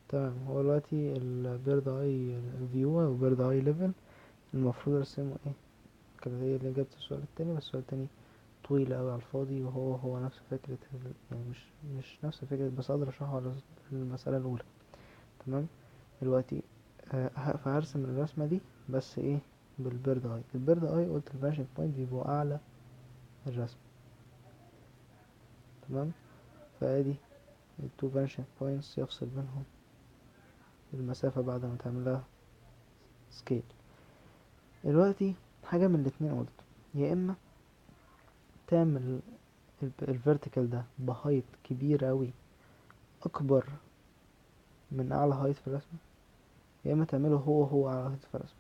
تمام. هو دلوقتي البيرد اي فيو او بيرد اي ليفل المفروض ارسمه ايه؟ كانت هي اللي جابت السؤال التاني، بس السؤال التاني طويل اوي على الفاضي، وهو نفس فكرة يعني مش نفس فكرة، بس اقدر اشرحه على المسألة الاولى. تمام. دلوقتي فهرسم الرسمة دي بس ايه؟ بالبيرد اي. البيرد اي قلت الفانشنج بوينت بيبقوا اعلى الرسم. تمام. فادي التو فانشنج بوينتس يفصل بينهم المسافة بعد ما تعملها سكيل. دلوقتي حاجة من الاتنين قلت، يا اما تعمل الفيرتيكال ده بهايت كبير اوي اكبر من اعلى هايت في الرسمة، يا اما تعمله هو اعلى هايت في الرسمة.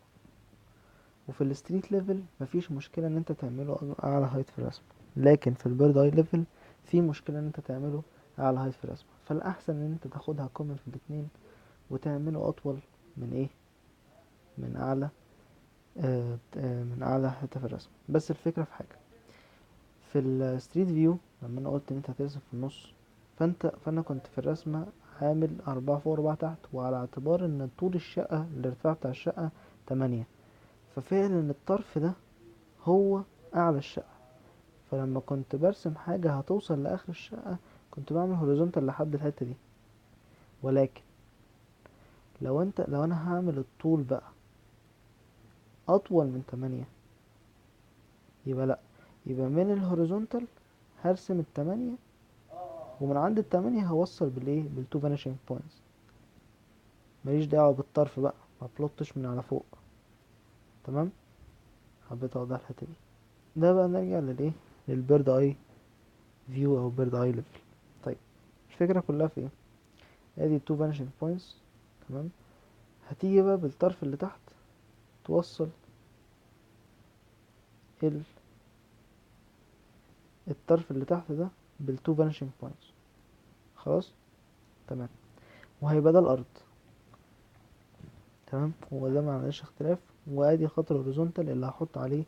وفي الستريت ليفل مفيش مشكلة ان انت تعمله اعلى هايت في الرسمة، لكن في البيرد اي ليفل في مشكلة ان انت تعمله اعلى هايت في الرسمة. فالاحسن ان انت تاخدها كومن في الاتنين وتعمله اطول من ايه؟ من اعلى من اعلى حتة في الرسمة. بس الفكرة في حاجة، في الستريت فيو لما انا قلت ان انت هترسم في النص، فانا كنت في الرسمة عامل 4 فوق 4 تحت، وعلى اعتبار ان طول الشقة الارتفاع بتاع الشقة 8، ففعلا الطرف ده هو اعلى الشقة. فلما كنت برسم حاجة هتوصل لاخر الشقة كنت بعمل هوريزونتال لحد الحتة دي. ولكن لو انا هعمل الطول بقى اطول من 8، يبقى لا، يبقى من الهوريزونتال هرسم ال8، ومن عند ال8 هوصل بالايه؟ بالتو فانيشنج بوينتس. ماليش دعوة بالطرف بقى، ما بلطش من على فوق. تمام. حبيت اوضح الحتة دي. ده بقى نرجع للايه؟ للبيرد اي فيو او بيرد اي ليفل. طيب، الفكرة كلها في ايه؟ ادي التو فانيشنج بوينتس. تمام. هتيجي بقى بالطرف اللي تحت توصل ال... الطرف اللي تحت ده بالتو فانيشنج بوينتس. خلاص. تمام. وهيبقى ده الارض. تمام. وده معلش اختلاف. وادي خط الهوريزونتال اللي هحط عليه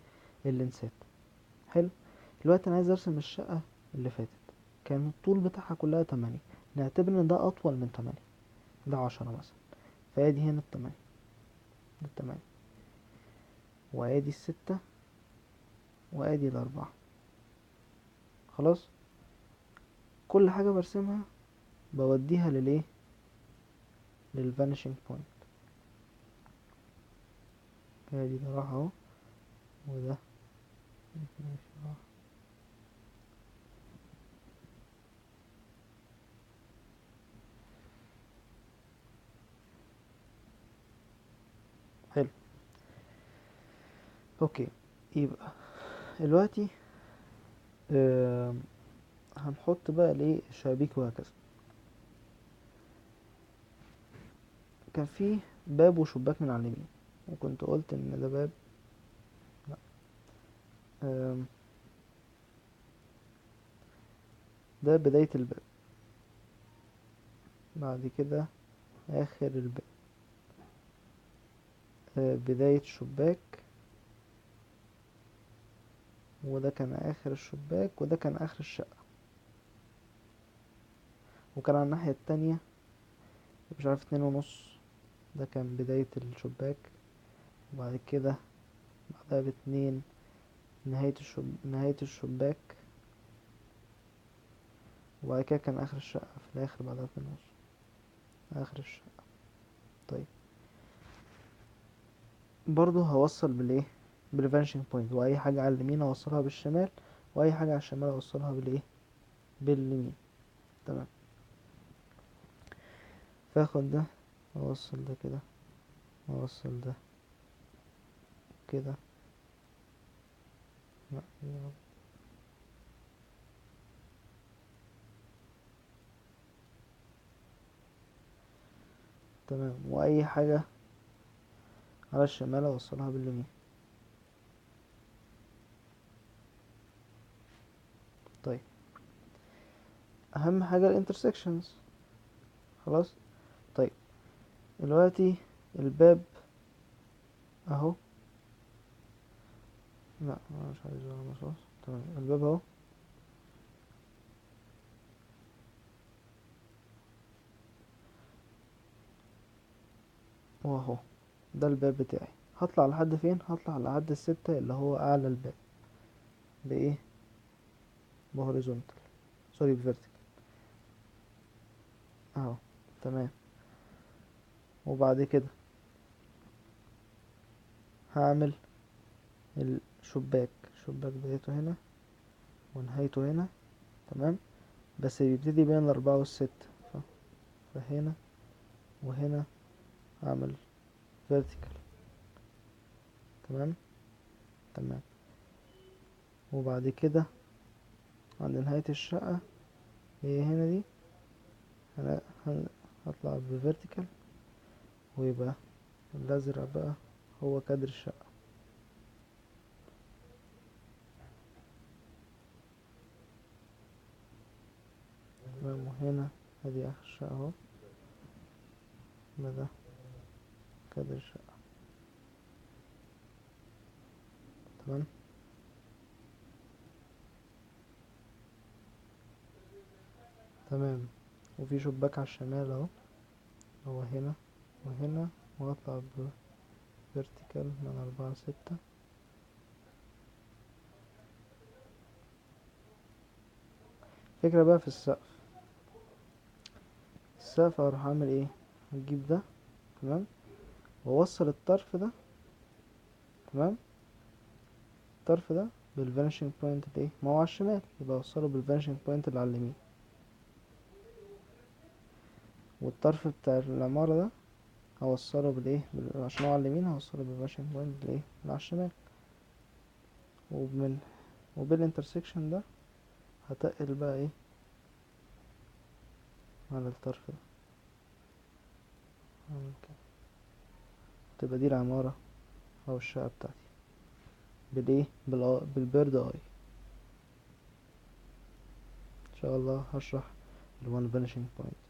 اللينسات. حلو. دلوقتي انا عايز ارسم الشقة اللي فاتت، كان الطول بتاعها كلها 8، نعتبر ان ده اطول من 8، ده 10 مثلا. فادي هنا ال8، ده ال8، وادي ال6، وادي ال4. خلاص. كل حاجة برسمها بوديها للايه؟ للفانيشنج بوينت. ادي ده راح اهو، وده ماشي راح. حلو. اوكي. يبقى دلوقتي هنحط بقى الايه؟ الشبابيك وهكذا. كان في باب وشباك من على اليمين، وكنت قلت ان ده باب. لا. آم، ده بداية الباب، بعد كده آخر الباب، بداية شباك، وده كان آخر الشباك، وده كان آخر الشقة. وكان على الناحية التانية مش عارف 2.5، ده كان بداية الشباك. وبعد كده بعدها ب2 نهاية الشباك. وبعد كده كان آخر الشقة في الآخر بعدها 2.5، آخر الشقة. طيب، برضو هوصل بالايه؟ بالفانشنج بوينت. واي حاجة على اليمين اوصلها بالشمال، واي حاجة على الشمال اوصلها بالايه؟ باليمين. تمام. فاخد ده اوصل ده كده، اوصل ده كده. لا، تمام. واي حاجة على الشمال اوصلها باليمين. طيب، اهم حاجة الانترسكشنز. خلاص. طيب، دلوقتي الباب اهو. لا، أنا مش عايز ولا مصاص. تمام. الباب اهو. واهو ده الباب بتاعي. هطلع لحد فين؟ هطلع لحد الستة اللي هو اعلى الباب بايه؟ بهوريزونتال، سوري بفيرتيكال اهو. تمام. وبعد كده هعمل الشباك، الشباك بدايته هنا ونهايته هنا. تمام. بس بيبتدي بين الأربعة والستة، فهنا وهنا هعمل vertical. تمام. تمام. وبعد كده عند نهاية الشقة هي هنا دي هطلع بفيرتيكال، ويبقى الأزرق بقى هو كادر الشقة. تمام. وهنا ادي اخر الشقة اهو، ده كادر الشقة. تمام. تمام. وفي شباك على الشمال اهو، هو هنا وهنا، وهطلع بفيرتيكال من 4 ل6. فكرة بقى في السقف. السقف هروح اعمل ايه؟ هجيب ده. تمام. واوصل الطرف ده. تمام. الطرف ده بالفانيشنج بوينت الايه، ما هو على الشمال، يبقى اوصله بالفانيشنج بوينت اللي على اليمين. والطرف بتاع العمارة ده هوصله بالايه عشان هو على اليمين، هوصله بالفانيشنج بوينت الايه اللي على الشمال. ومن وبالانترسكشن ده هتقل بقى ايه على الطرف ده، اعمل كده. تبقى دي العمارة او الشقة بتاعتي بالايه بالبيرد اي. ان شاء الله هشرح الوان فانيشنج بوينت.